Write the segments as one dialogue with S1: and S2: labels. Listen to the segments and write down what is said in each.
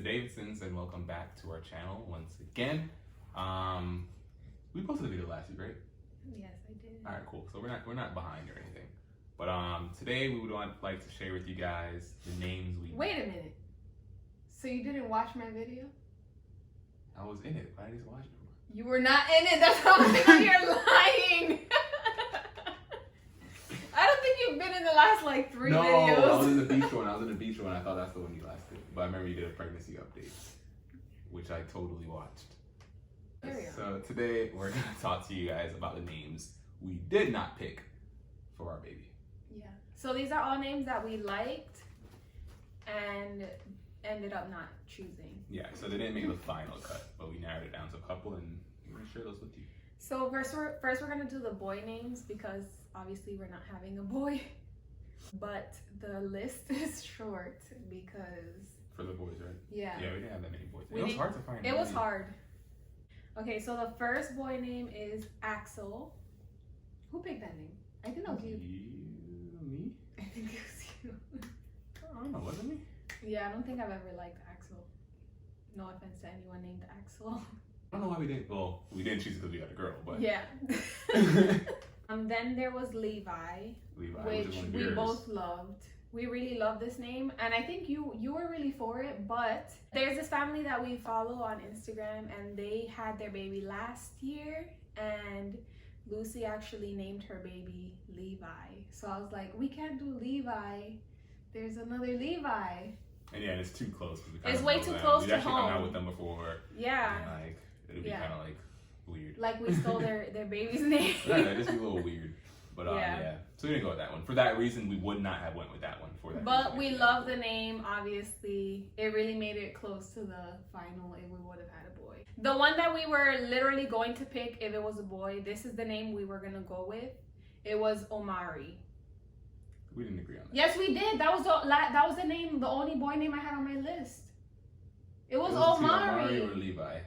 S1: Davidsons, and welcome back to our channel once again. We posted a video last week, right?
S2: Yes, I did.
S1: All right, cool. So we're not behind or anything, but today we would like to share with you guys the names we.
S2: Wait a minute. So you didn't watch my video?
S1: I was in it. Why did you watch it?
S2: You were not in it. That's how I'm thinking you're lying. I don't think you've been in the last like three videos.
S1: No, I was in the beach one. I thought that's the one you last did. But I remember you did a pregnancy update, which I totally watched. So today we're going to talk to you guys about the names we did not pick for our baby.
S2: Yeah. So these are all names that we liked and ended up not choosing.
S1: Yeah, so they didn't make the final cut, but we narrowed it down to a couple and we're going to share those with you.
S2: So first we're going to do the boy names because obviously we're not having a boy. But the list is short because...
S1: For the boys, right?
S2: Yeah.
S1: Yeah, we didn't have that many boys. It was hard to find.
S2: It was hard. Okay, so the first boy name is Axel. Who picked that name? I think that was you.
S1: Me?
S2: I think it was you.
S1: I don't know, was it me?
S2: Yeah, I don't think I've ever liked Axel. No offense to anyone named Axel.
S1: I don't know why we didn't. Well, we didn't choose it because we had a girl, but.
S2: Yeah. Then there was Levi, which we both loved. We really love this name, and I think you were really for it, but there's this family that we follow on Instagram, and they had their baby last year, and Lucy actually named her baby Levi. So I was like, we can't do Levi. There's another Levi.
S1: And yeah, it's too close.
S2: It's way too close to home.
S1: We actually hung out with them before.
S2: Yeah.
S1: And like, it'd be kind of like weird.
S2: Like we stole their baby's name.
S1: Yeah, it'd just be a little weird. But yeah. So we didn't go with that one. For that reason, we would not have went with that one for that.
S2: But we love the name, obviously. It really made it close to the final if we would have had a boy. The one that we were literally going to pick if it was a boy, this is the name we were going to go with. It was Omari.
S1: We didn't agree on that.
S2: Yes, we did. That was the name, the only boy name I had on my list. It was Omari.
S1: Omari or Levi?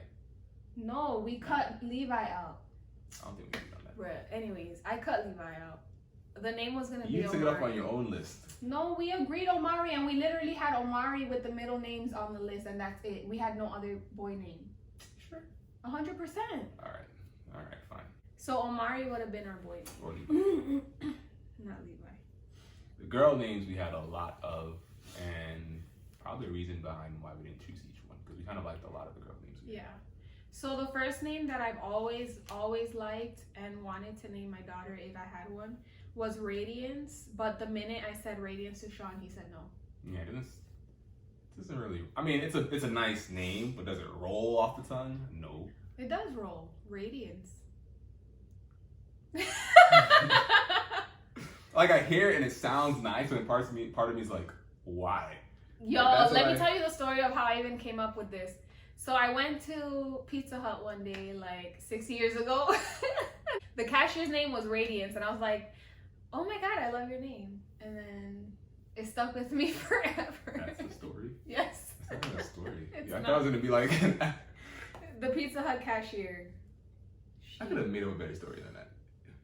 S2: No, we cut Levi out.
S1: I don't think we agreed on that.
S2: Right. Anyways, I cut Levi out. The name was gonna be Omari.
S1: You took it up on your own list.
S2: No, we agreed Omari, and we literally had Omari with the middle names on the list, and that's it. We had no other boy name.
S1: Sure.
S2: 100%.
S1: All right, fine.
S2: So Omari would have been our boy name.
S1: Or Levi.
S2: Not Levi.
S1: The girl names we had a lot of, and probably a reason behind why we didn't choose each one, because we kind of liked a lot of the girl names.
S2: Yeah. So the first name that I've always liked and wanted to name my daughter if I had one was Radiance, but the minute I said Radiance to Sean, he said no.
S1: Yeah, this doesn't really. I mean, it's a nice name, but does it roll off the tongue? No.
S2: It does roll. Radiance.
S1: Like I hear it and it sounds nice, but part of me is like, why?
S2: Yo, let me tell you the story of how I even came up with this. So I went to Pizza Hut one day, like 6 years ago. The cashier's name was Radiance, and I was like, oh my God, I love your name. And then it stuck with me forever.
S1: That's the story?
S2: Yes.
S1: That's not a story.
S2: Yeah,
S1: I thought it was going to be like...
S2: The Pizza Hut cashier.
S1: I could have made up a better story than that.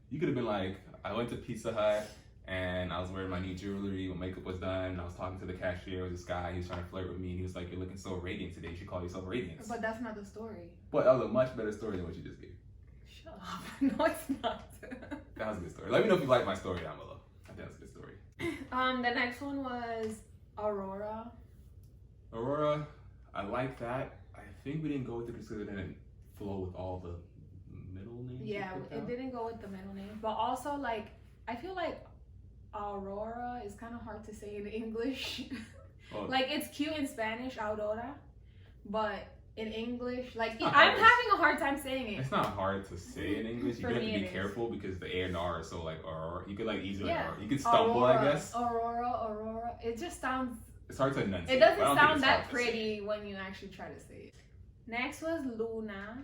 S1: You could have been like, I went to Pizza Hut, and I was wearing my new jewelry, my makeup was done, and I was talking to the cashier with this guy, he was trying to flirt with me, and he was like, you're looking so radiant today, you should call yourself Radiance.
S2: But that's not the story.
S1: But that was a much better story than what you just gave.
S2: Shut up. No, it's not.
S1: That was a good story. Let me know if you like my story down below. I think that's a good story.
S2: The next one was Aurora.
S1: Aurora, I like that. I think we didn't go with it because it didn't flow with all the middle names.
S2: Yeah, it didn't go with the middle name. But also, like, I feel like Aurora is kind of hard to say in English. Oh. Like, it's cute in Spanish, Aurora, but in English, like, I'm having a hard time saying it.
S1: It's not hard to say in English. You have to be careful because the A and R are so, like, Aurora. You could, like, easily, you could stumble,
S2: Aurora,
S1: I guess.
S2: Aurora. It just sounds...
S1: It's hard to enunciate.
S2: It doesn't sound that pretty when you actually try to say it. Next was Luna,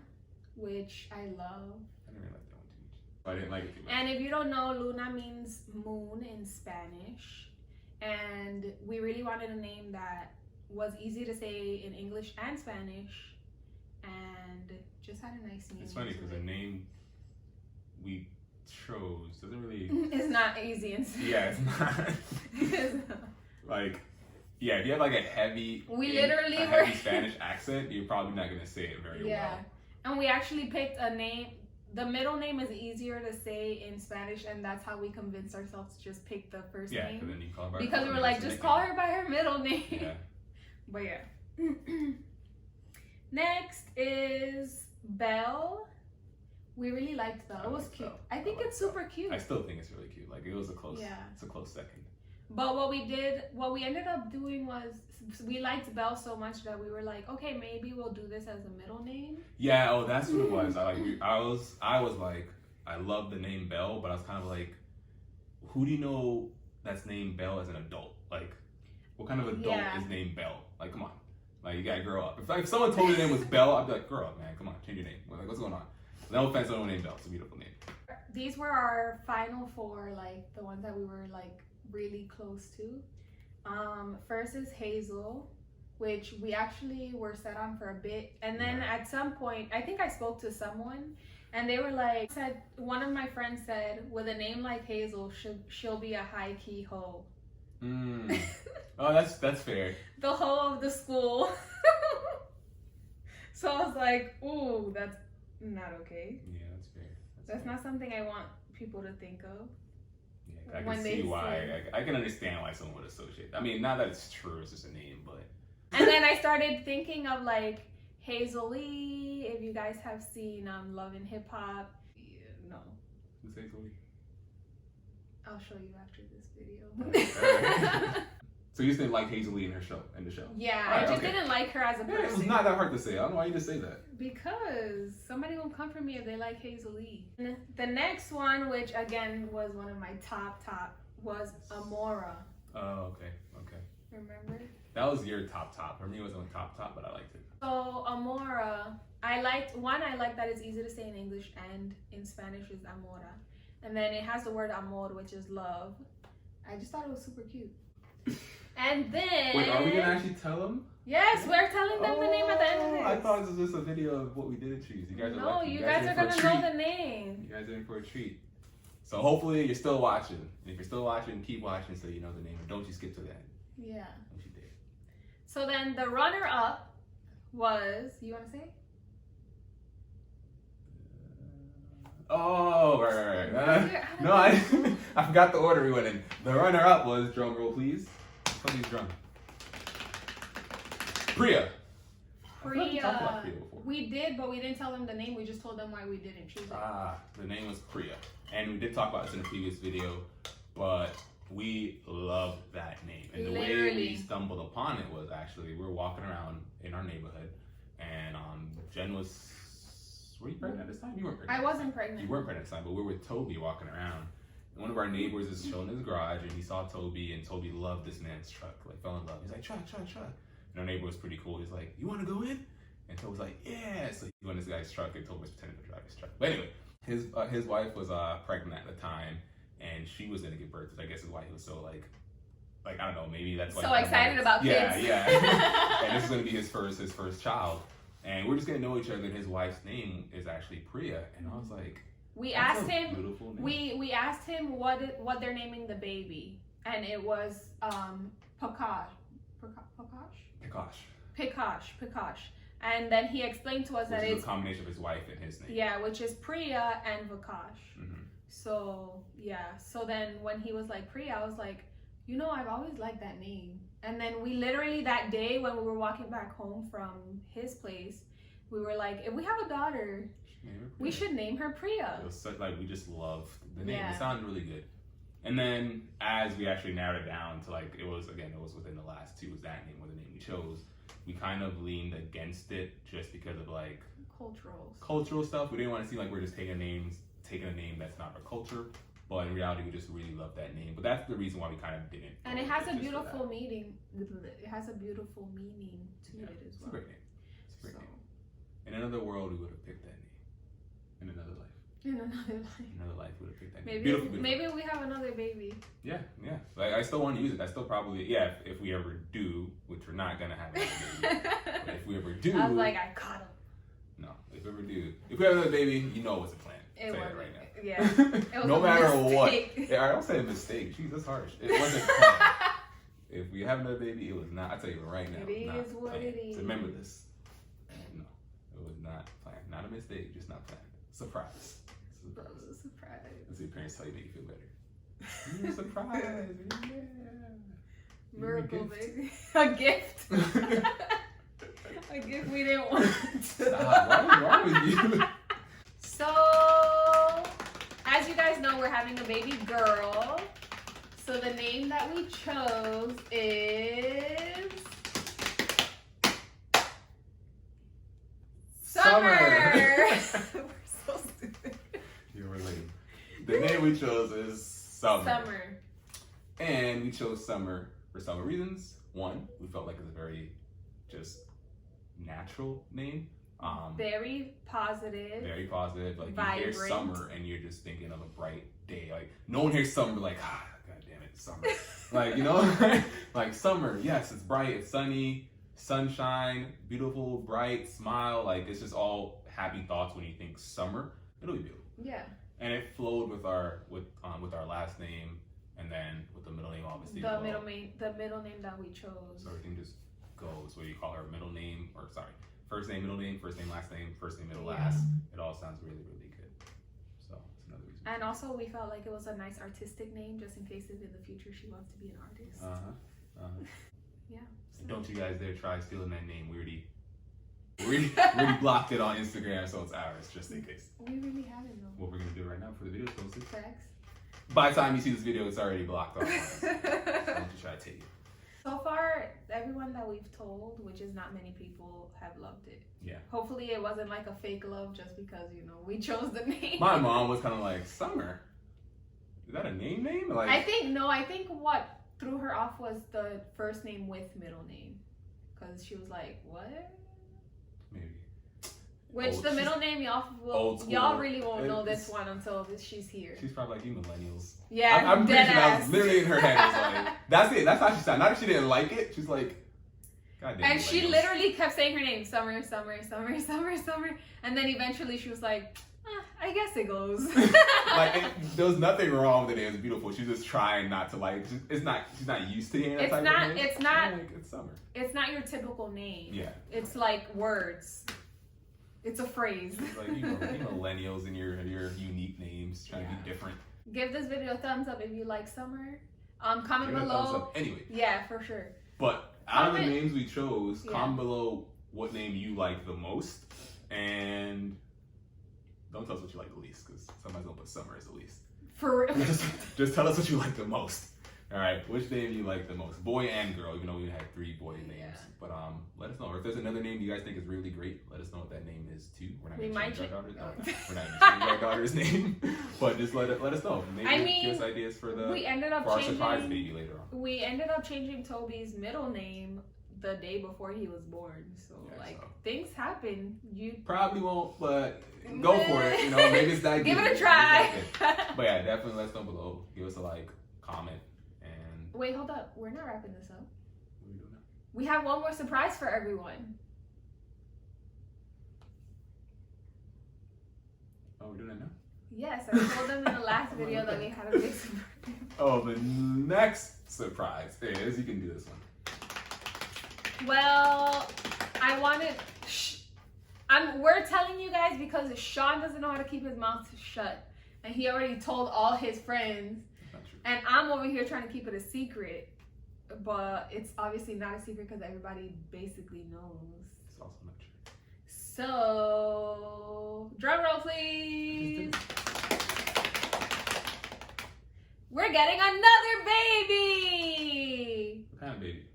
S2: which I love.
S1: I didn't really like that one too much. I didn't like it too much.
S2: And if you don't know, Luna means moon in Spanish. And we really wanted a name that was easy to say in English and Spanish. And just had a nice name.
S1: It's funny because the name we chose doesn't really...
S2: It's not easy in Spanish.
S1: Yeah, it's not. Like, Yeah, if you have like a heavy, heavy Spanish accent, you're probably not gonna say it very well.
S2: And we actually picked a name. The middle name is easier to say in Spanish, and that's how we convinced ourselves to just pick the first name.
S1: Yeah, then you call her
S2: because we were like, just call her by her middle name.
S1: Yeah.
S2: But yeah. Next is Belle. We really liked Belle. It was cute. I think it's super cute.
S1: I still think it's really cute. Like it was a close. Yeah. It's a close second.
S2: But what we ended up doing was we liked Belle so much that we were like, okay, maybe we'll do this as a middle name.
S1: Yeah. Oh, that's what it was. I was like, I love the name Belle, but I was kind of like, who do you know that's named Belle as an adult? Like, what kind of adult is named Belle? Like, come on. Like, you gotta grow up. If someone told me the name was Belle, I'd be like, grow up, man. Come on, change your name. Like, what's going on? No offense to anyone named Belle. It's a beautiful name.
S2: These were our final four, like, the ones that we were, like, really close to. First is Hazel, which we actually were set on for a bit. And then at some point, I think I spoke to someone, and they were like, one of my friends said, with a name like Hazel, she'll be a high-key hoe.
S1: Oh, that's fair.
S2: The hoe of the school. So I was like, ooh, that's not okay.
S1: Yeah, that's fair.
S2: That's not something I want people to think of.
S1: Yeah, I can see why. I can understand why someone would associate. I mean, not that it's true, it's just a name, but.
S2: And then I started thinking of like Hazel Lee. If you guys have seen Love and Hip Hop, no.
S1: Who's Hazel Lee?
S2: I'll show you after this video.
S1: So you just didn't like Hazel Lee in the show?
S2: Yeah, I just didn't like her as a person.
S1: It was not that hard to say. I don't know why you just say that.
S2: Because somebody will come for me if they like Hazel Lee. The next one, which again was one of my top, was Amaura.
S1: Oh, okay.
S2: Remember?
S1: That was your top. For me, it wasn't top, but I liked it.
S2: So Amaura, I liked that it's easy to say in English, and in Spanish is Amaura. And then it has the word amor, which is love. I just thought it was super cute. And then...
S1: Wait, are we going to actually tell them?
S2: Yes, we're telling them the name at the end of this.
S1: I thought this was just a video of what we didn't choose. You guys are lucky.
S2: You guys are going to know the name.
S1: You guys are in for a treat. So hopefully you're still watching. And if you're still watching, keep watching so you know the name. And don't you skip to the end.
S2: Yeah.
S1: Don't you dare.
S2: So then the runner-up was... You want to say?
S1: Oh, right. No, I forgot the order we went in. The runner-up was, drum roll please. Please drum. Priya.
S2: We did, but we didn't tell them the name. We just told them why we didn't choose it.
S1: The name was Priya. And we did talk about this in a previous video, but we loved that name. And the way we stumbled upon it was actually, we were walking around in our neighborhood, and Jen was... Were you pregnant this time? You weren't pregnant.
S2: I wasn't pregnant.
S1: You weren't pregnant this time, but we were with Toby walking around. And one of our neighbors is showing his garage, and he saw Toby, and Toby loved this man's truck. Like, fell in love. He's like, truck. And our neighbor was pretty cool. He's like, you want to go in? And Toby's like, yeah. So he went in this guy's truck, and Toby was pretending to drive his truck. But anyway, his wife was pregnant at the time, and she was going to give birth. I guess is why he was so like I don't know, maybe that's why.
S2: So excited about kids.
S1: Yeah. And this is going to be his first child. And we're just getting to know each other, and his wife's name is actually Priya. And I was like,
S2: we asked him what they're naming the baby. And it was Prakash. And then he explained to us that it's
S1: a combination of his wife and his name.
S2: Yeah, which is Priya and Vakash.
S1: Mm-hmm.
S2: So yeah. So then when he was like Priya, I was like, I've always liked that name. And then we literally that day when we were walking back home from his place, we were like, if we have a daughter, we should name her Priya.
S1: It was such, we just loved the name. Yeah. It sounded really good. And then as we actually narrowed it down to it was within the last two, was that name or the name we chose. We kind of leaned against it just because of cultural stuff. We didn't want to seem like we're just taking a name that's not our culture. But in reality, we just really love that name. But that's the reason why we kind of didn't.
S2: And it has a beautiful meaning. It has a beautiful meaning to it as well.
S1: It's a great name. In another world, we would have picked that name. In another life.
S2: In another life,
S1: we would have picked that
S2: name.
S1: Beautiful.
S2: Maybe we have another baby.
S1: Yeah. I still want to use it. I still probably, if we ever do, which we're not going to have another baby. But if we ever do.
S2: I was like, I caught him.
S1: No, if we ever do. If we have another baby, you know what's the plan.
S2: It was
S1: right now.
S2: Yeah. It was
S1: no matter
S2: mistake.
S1: what. Yeah, I don't say a mistake. Jeez, that's harsh. It wasn't planned. If we have another baby, it was not. I tell you right now,
S2: it is what
S1: planned.
S2: it is.
S1: So remember this. No, it was not planned. Not a mistake, just not planned. Surprise.
S2: That was a surprise.
S1: That's what your parents tell you, make you feel better. You're a surprise. Yeah.
S2: Miracle baby. A gift. A gift we didn't want.
S1: Stop. What is wrong with you?
S2: So, as you guys know, we're having a baby girl. So the name that we chose is Summer. We're so stupid.
S1: You're lame. The name we chose is Summer.
S2: Summer.
S1: And we chose Summer for several reasons. One, we felt like it's a very just natural name.
S2: Very positive.
S1: Very positive. Like
S2: vibrant.
S1: You hear Summer and you're just thinking of a bright day. Like no one hears Summer like, God damn it, Summer. Like, you know, like Summer, yes, it's bright, it's sunny, sunshine, beautiful, bright, smile. Like it's just all happy thoughts when you think Summer. It'll be beautiful.
S2: Yeah.
S1: And it flowed with our last name, and then with the middle name, obviously.
S2: The middle name that we chose.
S1: So everything just goes. Where you call her middle name, or sorry, first name, middle name, first name, last name, first name, middle, last. It all sounds really, really good. So it's another reason.
S2: And also, we felt like it was a nice artistic name, just in case if in the future she wants to be an artist. Yeah. So.
S1: Don't you guys dare try stealing that name. We already blocked it on Instagram, so it's ours, just in case.
S2: We really haven't though.
S1: What we're gonna do right now for the video posted.
S2: Facts.
S1: By the time you see this video, it's already blocked off. So don't you try to take it.
S2: So far, everyone that we've told, which is not many people, have loved it.
S1: Yeah.
S2: Hopefully it wasn't like a fake love just because, you know, we chose the name.
S1: My mom was kind of like, Summer? Is that a name? Like,
S2: I think what threw her off was the first name with middle name. Because she was like, what?
S1: Maybe.
S2: Which the middle name y'all really won't know this one until she's here.
S1: She's probably like, you millennials.
S2: Yeah,
S1: I'm pretty sure that was literally in her head. Was like, that's it. That's how she sounded. Not that she didn't like it. She's like, God damn.
S2: And she literally kept saying her name, Summer, Summer, Summer, Summer, Summer. And then eventually she was like, I guess it goes.
S1: Like, there was nothing wrong with the name. It's beautiful. She's just trying not to like. She's not used to hearing that type of name.
S2: It's not.
S1: Like, it's Summer.
S2: It's not your typical name.
S1: Yeah.
S2: It's like words. It's a phrase.
S1: It's like you millennials and your unique names trying to be different.
S2: Give this video a thumbs up if you like Summer. Comment
S1: Give it a
S2: below.
S1: thumbs up. Anyway.
S2: Yeah, for sure.
S1: But out of the names we chose, comment below what name you like the most, and don't tell us what you like the least, because somebody's gonna put Summer as the least.
S2: For real.
S1: Just tell us what you like the most. All right, which name you like the most, boy and girl? Even though we had 3 boy names, but let us know. Or if there's another name you guys think is really great, let us know what that name is too. We're not gonna change our daughter's. We're not gonna change our daughter's name, but just let us know. Maybe give us ideas for our surprise baby later on.
S2: We ended up changing Toby's middle name the day before he was born, so things happen. You probably
S1: won't, but go for it. You know, maybe it's that.
S2: Give it a try.
S1: But yeah, definitely let us know below. Give us a like, comment.
S2: Wait, hold up. We're not wrapping this up.
S1: What are we doing now?
S2: We have one more surprise for everyone.
S1: Oh, we're doing that now?
S2: Yes, I told them in the last video that we had a big surprise.
S1: Oh, the next surprise is, you can do this one.
S2: Well, I wanted... we're telling you guys because Sean doesn't know how to keep his mouth shut. And he already told all his friends. And I'm over here trying to keep it a secret, but it's obviously not a secret because everybody basically knows.
S1: It's also not true.
S2: So, drum roll, please. We're getting another baby.
S1: What kind of baby?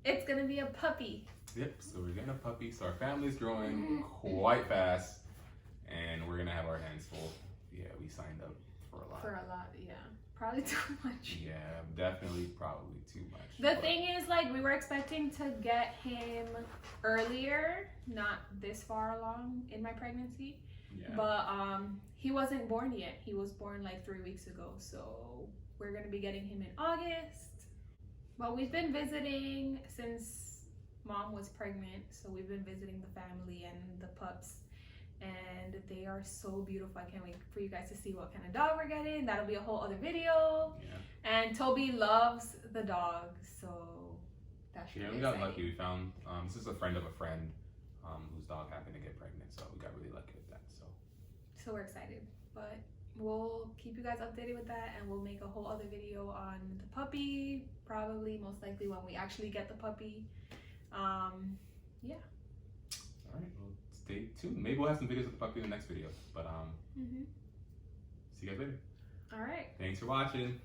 S2: It's gonna be a puppy.
S1: Yep. So we're getting a puppy. So our family's growing quite fast, and we're gonna have our hands full. Yeah, we signed up for a lot.
S2: Yeah. Probably too much.
S1: Yeah, definitely probably too much.
S2: The thing is, like, we were expecting to get him earlier, not this far along in my pregnancy. Yeah. But he wasn't born yet. He was born like 3 weeks ago. So we're gonna be getting him in August. But we've been visiting since Mom was pregnant. So we've been visiting the family and the pups. And they are so beautiful. I can't wait for you guys to see what kind of dog we're getting. That'll be a whole other video. Yeah. And Toby loves the dog, so That's
S1: yeah, we got lucky. We found this is a friend of a friend whose dog happened to get pregnant, so we got really lucky with that.
S2: So we're excited, but we'll keep you guys updated with that, and we'll make a whole other video on the puppy, probably most likely when we actually get the puppy. Yeah.
S1: All right, well, stay tuned. Maybe we'll have some videos of the puppy in the next video, but see you guys later.
S2: All right.
S1: Thanks for watching.